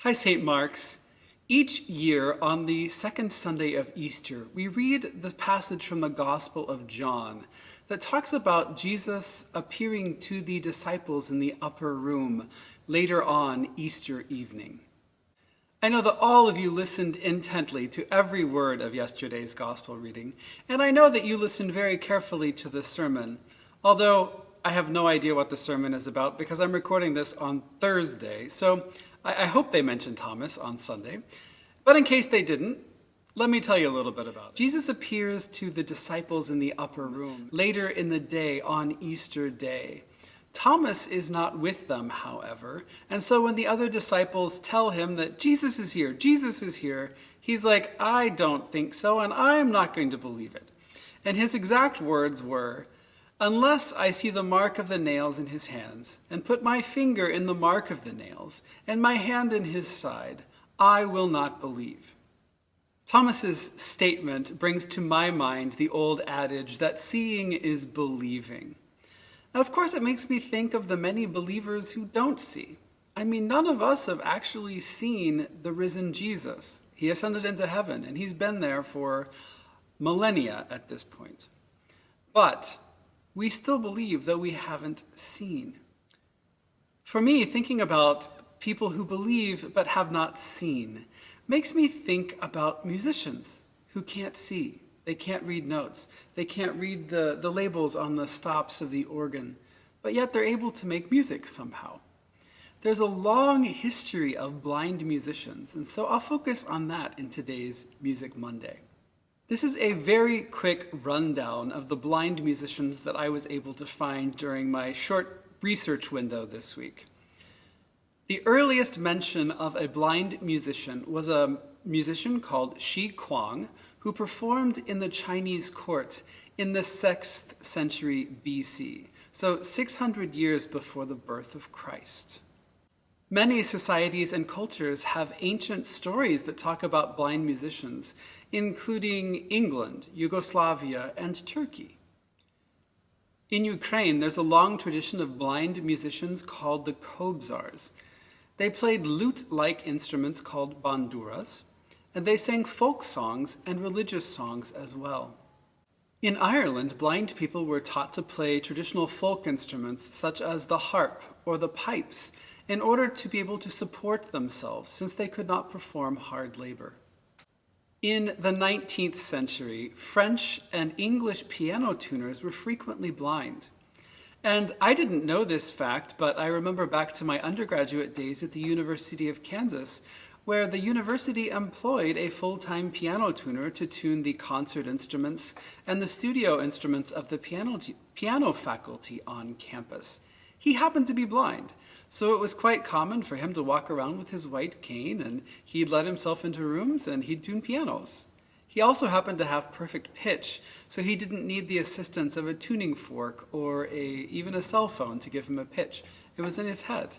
Hi, St. Mark's. Each year on the second Sunday of Easter, we read the passage from the Gospel of John that talks about Jesus appearing to the disciples in the upper room later on Easter evening. I know that all of you listened intently to every word of yesterday's Gospel reading, and I know that you listened very carefully to the sermon, although I have no idea what the sermon is about because I'm recording this on Thursday, so I hope they mentioned Thomas on Sunday. But in case they didn't, let me tell you a little bit about it. Jesus appears to the disciples in the upper room later in the day on Easter Day. Thomas is not with them, however, and so when the other disciples tell him that Jesus is here, he's like, I don't think so, and I'm not going to believe it. And his exact words were, unless I see the mark of the nails in his hands, and put my finger in the mark of the nails, and my hand in his side, I will not believe. Thomas's statement brings to my mind the old adage that seeing is believing. Now, of course, it makes me think of the many believers who don't see. I mean, none of us have actually seen the risen Jesus. He ascended into heaven, and he's been there for millennia at this point. But we still believe that we haven't seen. For me, thinking about people who believe but have not seen makes me think about musicians who can't see. They can't read notes. They can't read the labels on the stops of the organ, but yet they're able to make music somehow. There's a long history of blind musicians, and so I'll focus on that in today's Music Monday. This is a very quick rundown of the blind musicians that I was able to find during my short research window this week. The earliest mention of a blind musician was a musician called Shi Kuang, who performed in the Chinese court in the 6th century BC, so 600 years before the birth of Christ. Many societies and cultures have ancient stories that talk about blind musicians, including England, Yugoslavia, and Turkey. In Ukraine, there's a long tradition of blind musicians called the Kobzars. They played lute-like instruments called banduras, and they sang folk songs and religious songs as well. In Ireland, blind people were taught to play traditional folk instruments such as the harp or the pipes in order to be able to support themselves since they could not perform hard labor. In the 19th century, French and English piano tuners were frequently blind. And I didn't know this fact, but I remember back to my undergraduate days at the University of Kansas, where the university employed a full-time piano tuner to tune the concert instruments and the studio instruments of the piano faculty on campus. He happened to be blind, so it was quite common for him to walk around with his white cane, and he'd let himself into rooms and he'd tune pianos. He also happened to have perfect pitch, so he didn't need the assistance of a tuning fork or even a cell phone to give him a pitch. It was in his head.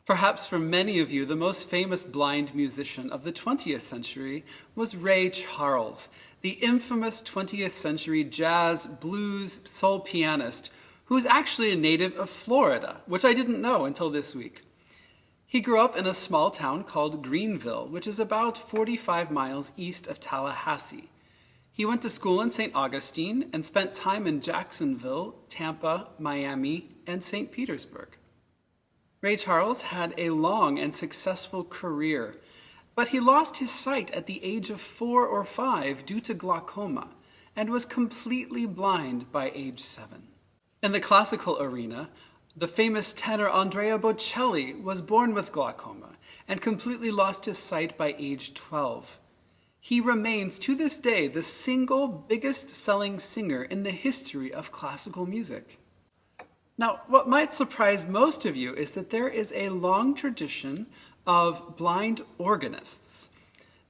Perhaps for many of you, the most famous blind musician of the 20th century was Ray Charles, the infamous 20th century jazz, blues, soul pianist who is actually a native of Florida, which I didn't know until this week. He grew up in a small town called Greenville, which is about 45 miles east of Tallahassee. He went to school in St. Augustine and spent time in Jacksonville, Tampa, Miami, and St. Petersburg. Ray Charles had a long and successful career, but he lost his sight at the age of 4 or 5 due to glaucoma and was completely blind by age 7. In the classical arena, the famous tenor Andrea Bocelli was born with glaucoma and completely lost his sight by age 12. He remains to this day the single biggest selling singer in the history of classical music. Now, what might surprise most of you is that there is a long tradition of blind organists.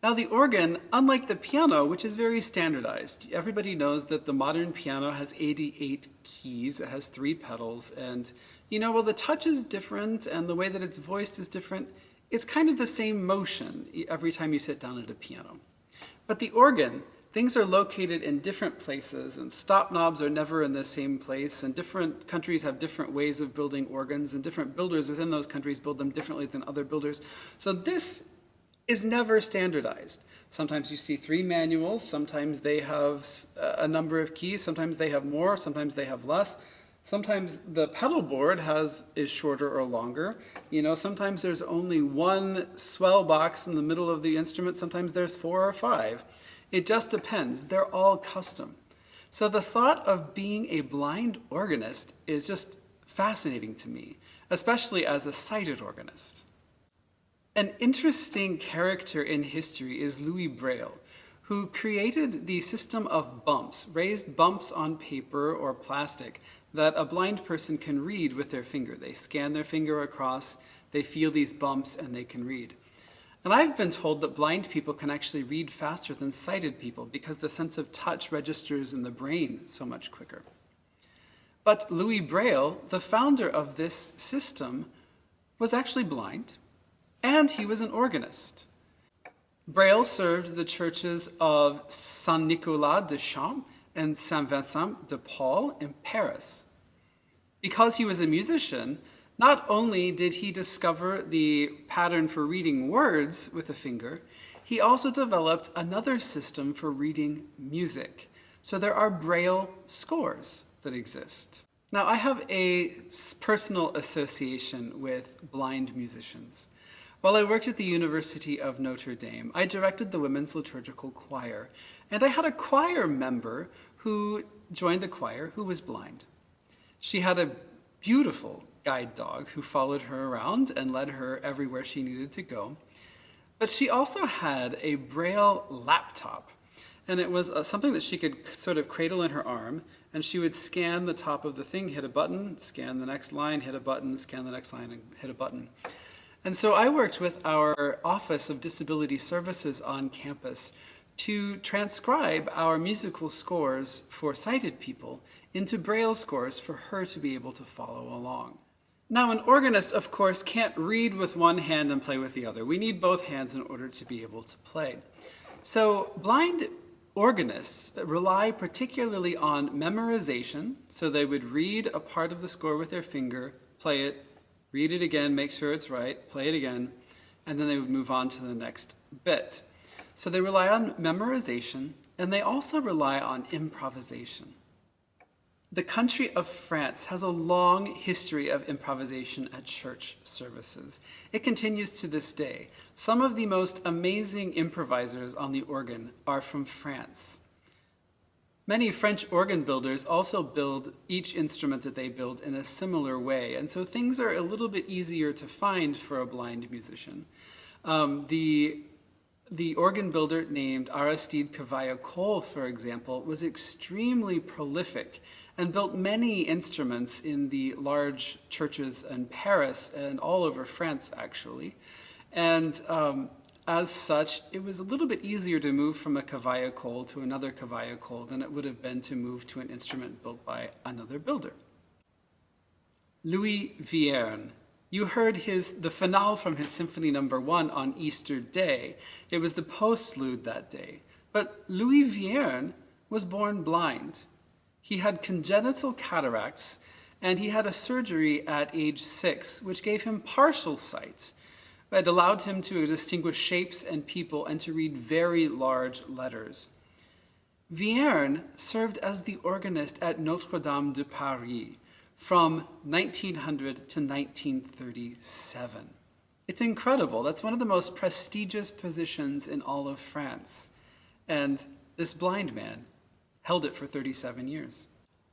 Now, the organ, unlike the piano, which is very standardized, everybody knows that the modern piano has 88 keys, it has 3 pedals, and, while the touch is different and the way that it's voiced is different, it's kind of the same motion every time you sit down at a piano. But the organ, things are located in different places, and stop knobs are never in the same place, and different countries have different ways of building organs, and different builders within those countries build them differently than other builders. So this is never standardized. Sometimes you see 3 manuals, sometimes they have a number of keys, sometimes they have more, sometimes they have less. Sometimes the pedal board is shorter or longer. Sometimes there's only 1 swell box in the middle of the instrument, sometimes there's 4 or 5. It just depends. They're all custom. So the thought of being a blind organist is just fascinating to me, especially as a sighted organist. An interesting character in history is Louis Braille, who created the system of bumps, raised bumps on paper or plastic that a blind person can read with their finger. They scan their finger across, they feel these bumps, and they can read. And I've been told that blind people can actually read faster than sighted people because the sense of touch registers in the brain so much quicker. But Louis Braille, the founder of this system, was actually blind, and he was an organist. Braille served the churches of Saint-Nicolas de Champs and Saint-Vincent de Paul in Paris. Because he was a musician, not only did he discover the pattern for reading words with a finger, he also developed another system for reading music. So there are Braille scores that exist. Now, I have a personal association with blind musicians. While I worked at the University of Notre Dame, I directed the women's liturgical choir, and I had a choir member who joined the choir who was blind. She had a beautiful guide dog who followed her around and led her everywhere she needed to go. But she also had a Braille laptop, and it was something that she could sort of cradle in her arm, and she would scan the top of the thing, hit a button, scan the next line, hit a button, scan the next line, and hit a button. And so I worked with our Office of Disability Services on campus to transcribe our musical scores for sighted people into Braille scores for her to be able to follow along. Now, an organist, of course, can't read with one hand and play with the other. We need both hands in order to be able to play. So blind organists rely particularly on memorization. So they would read a part of the score with their finger, play it, read it again, make sure it's right, play it again, and then they would move on to the next bit. So they rely on memorization, and they also rely on improvisation. The country of France has a long history of improvisation at church services. It continues to this day. Some of the most amazing improvisers on the organ are from France. Many French organ builders also build each instrument that they build in a similar way, and so things are a little bit easier to find for a blind musician. The organ builder named Aristide Cavaillé-Coll, for example, was extremely prolific and built many instruments in the large churches in Paris and all over France, actually. And as such, it was a little bit easier to move from a Cavaillé-Coll to another Cavaillé-Coll than it would have been to move to an instrument built by another builder. Louis Vuierne. You heard the finale from his Symphony No. 1 on Easter Day. It was the postlude that day. But Louis Vuierne was born blind. He had congenital cataracts, and he had a surgery at age 6, which gave him partial sight. It allowed him to distinguish shapes and people and to read very large letters. Vuierne served as the organist at Notre-Dame de Paris from 1900 to 1937. It's incredible. That's one of the most prestigious positions in all of France. And this blind man held it for 37 years.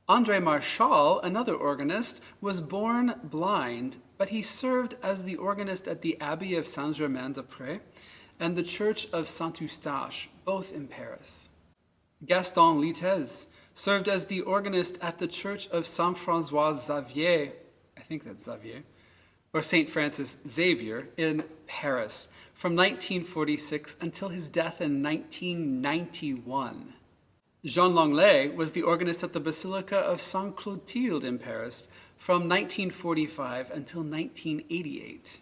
André Marchal, another organist, was born blind, but he served as the organist at the Abbey of Saint-Germain-des-Prés and the Church of Saint-Eustache, both in Paris. Gaston Litez served as the organist at the Church of Saint-François Xavier, I think that's Xavier, or St. Francis Xavier in Paris from 1946 until his death in 1991. Jean Longley was the organist at the Basilica of Sainte-Clotilde in Paris from 1945 until 1988.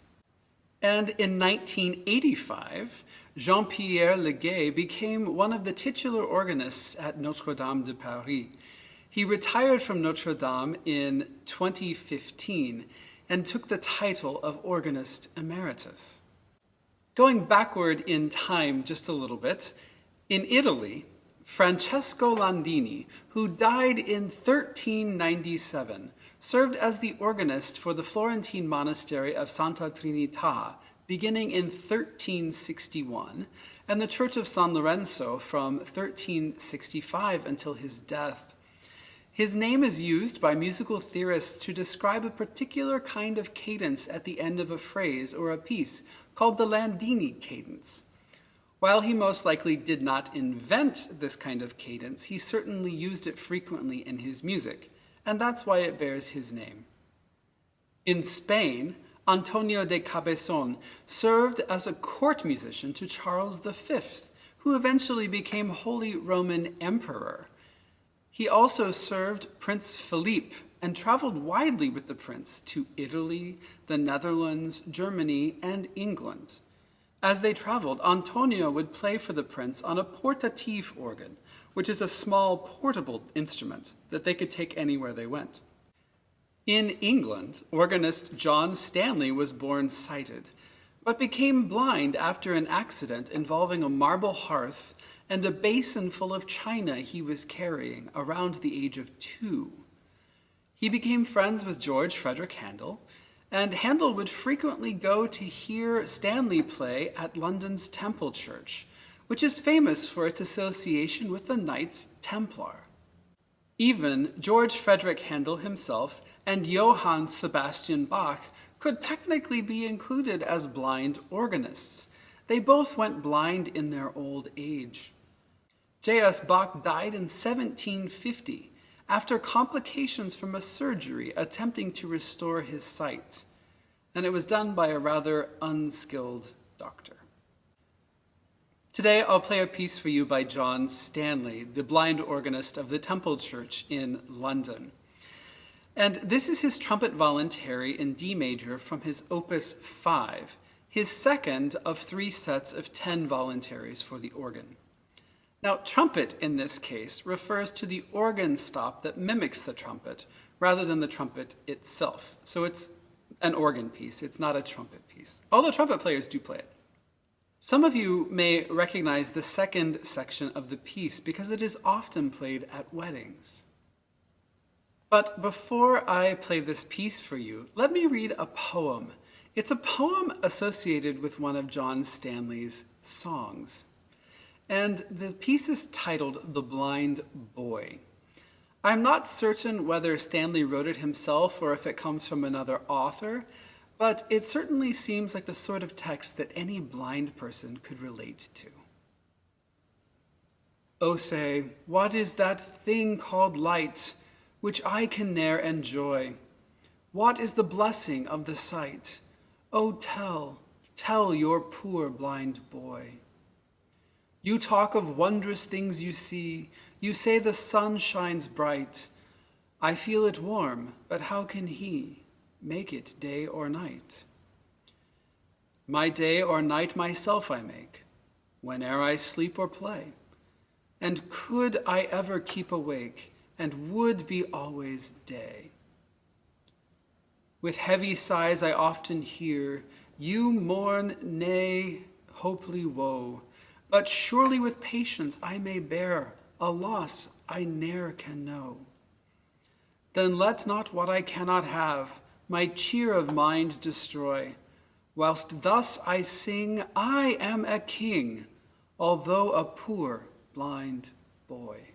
And in 1985, Jean-Pierre Legay became one of the titular organists at Notre-Dame de Paris. He retired from Notre-Dame in 2015 and took the title of organist emeritus. Going backward in time just a little bit, in Italy, Francesco Landini, who died in 1397, served as the organist for the Florentine monastery of Santa Trinita, beginning in 1361, and the Church of San Lorenzo from 1365 until his death. His name is used by musical theorists to describe a particular kind of cadence at the end of a phrase or a piece called the Landini cadence. While he most likely did not invent this kind of cadence, he certainly used it frequently in his music, and that's why it bears his name. In Spain, Antonio de Cabezon served as a court musician to Charles V, who eventually became Holy Roman Emperor. He also served Prince Philippe and traveled widely with the prince to Italy, the Netherlands, Germany, and England. As they traveled, Antonio would play for the prince on a portative organ, which is a small portable instrument that they could take anywhere they went. In England, organist John Stanley was born sighted, but became blind after an accident involving a marble hearth and a basin full of china he was carrying around the age of 2. He became friends with George Frederick Handel, and Handel would frequently go to hear Stanley play at London's Temple Church, which is famous for its association with the Knights Templar. Even George Frederick Handel himself and Johann Sebastian Bach could technically be included as blind organists. They both went blind in their old age. J.S. Bach died in 1750 after complications from a surgery attempting to restore his sight, and it was done by a rather unskilled doctor. Today I'll play a piece for you by John Stanley, the blind organist of the Temple Church in London. And this is his Trumpet Voluntary in D major from his Opus 5, his second of 3 sets of 10 voluntaries for the organ. Now, trumpet in this case refers to the organ stop that mimics the trumpet rather than the trumpet itself. So it's an organ piece, it's not a trumpet piece, although trumpet players do play it. Some of you may recognize the second section of the piece because it is often played at weddings. But before I play this piece for you, let me read a poem. It's a poem associated with one of John Stanley's songs. And the piece is titled The Blind Boy. I'm not certain whether Stanley wrote it himself or if it comes from another author, but it certainly seems like the sort of text that any blind person could relate to. Oh, say, what is that thing called light, which I can ne'er enjoy? What is the blessing of the sight? Oh, tell your poor blind boy. You talk of wondrous things you see. You say the sun shines bright. I feel it warm, but how can he make it day or night? My day or night myself I make, whene'er I sleep or play. And could I ever keep awake, and would be always day. With heavy sighs I often hear, you mourn, nay, hopely woe, but surely with patience I may bear a loss I ne'er can know. Then let not what I cannot have my cheer of mind destroy. Whilst thus I sing, I am a king, although a poor blind boy.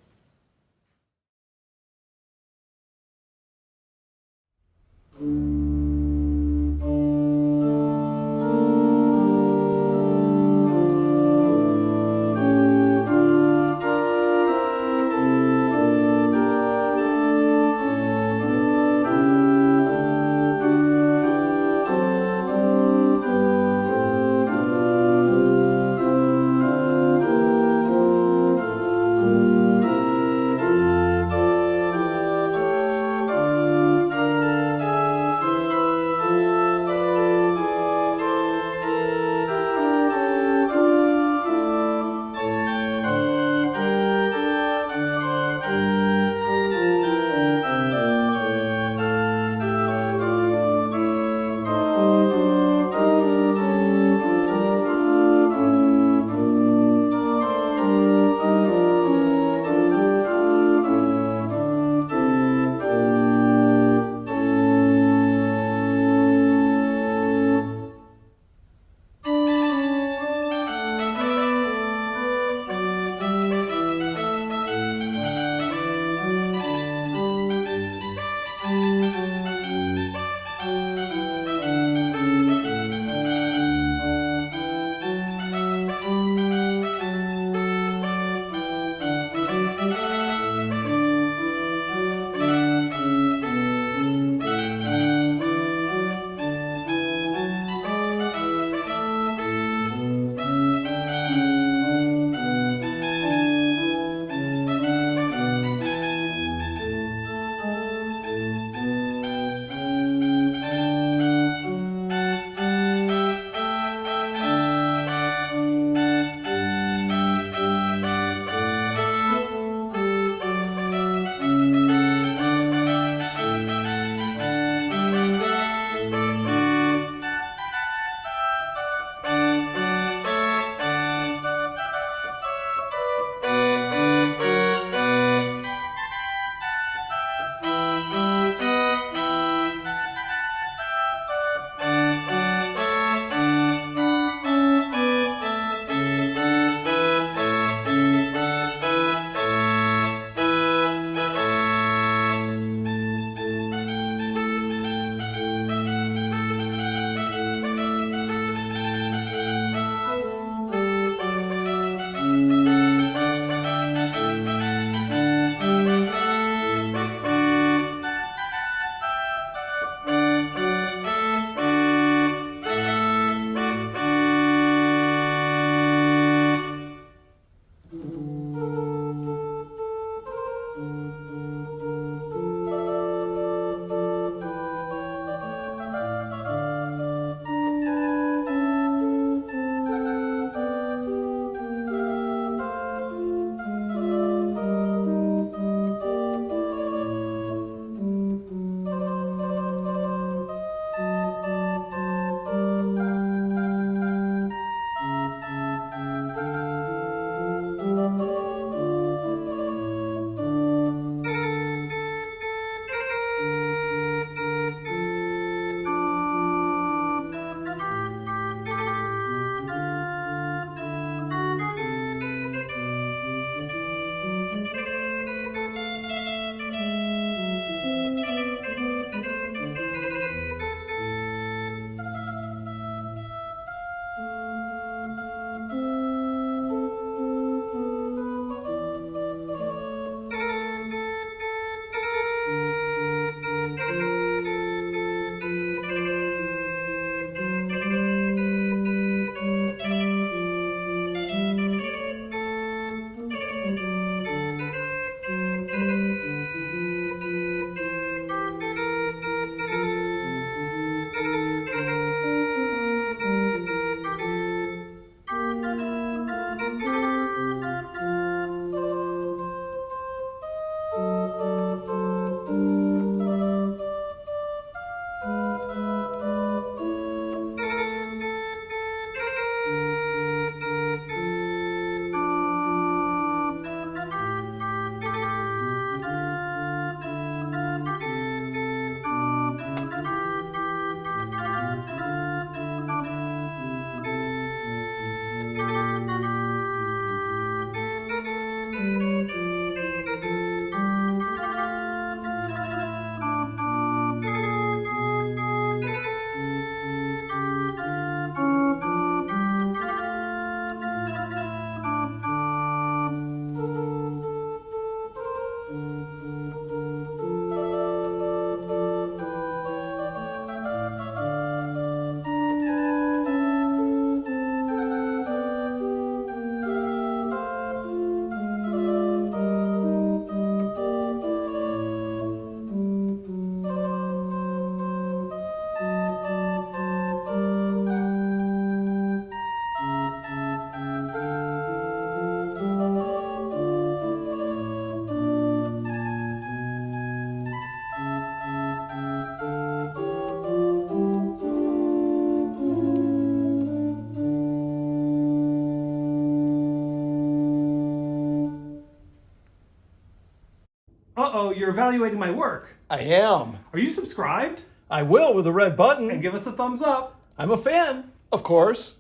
Uh-oh, you're evaluating my work. I am. Are you subscribed? I will with a red button. And give us a thumbs up. I'm a fan, of course.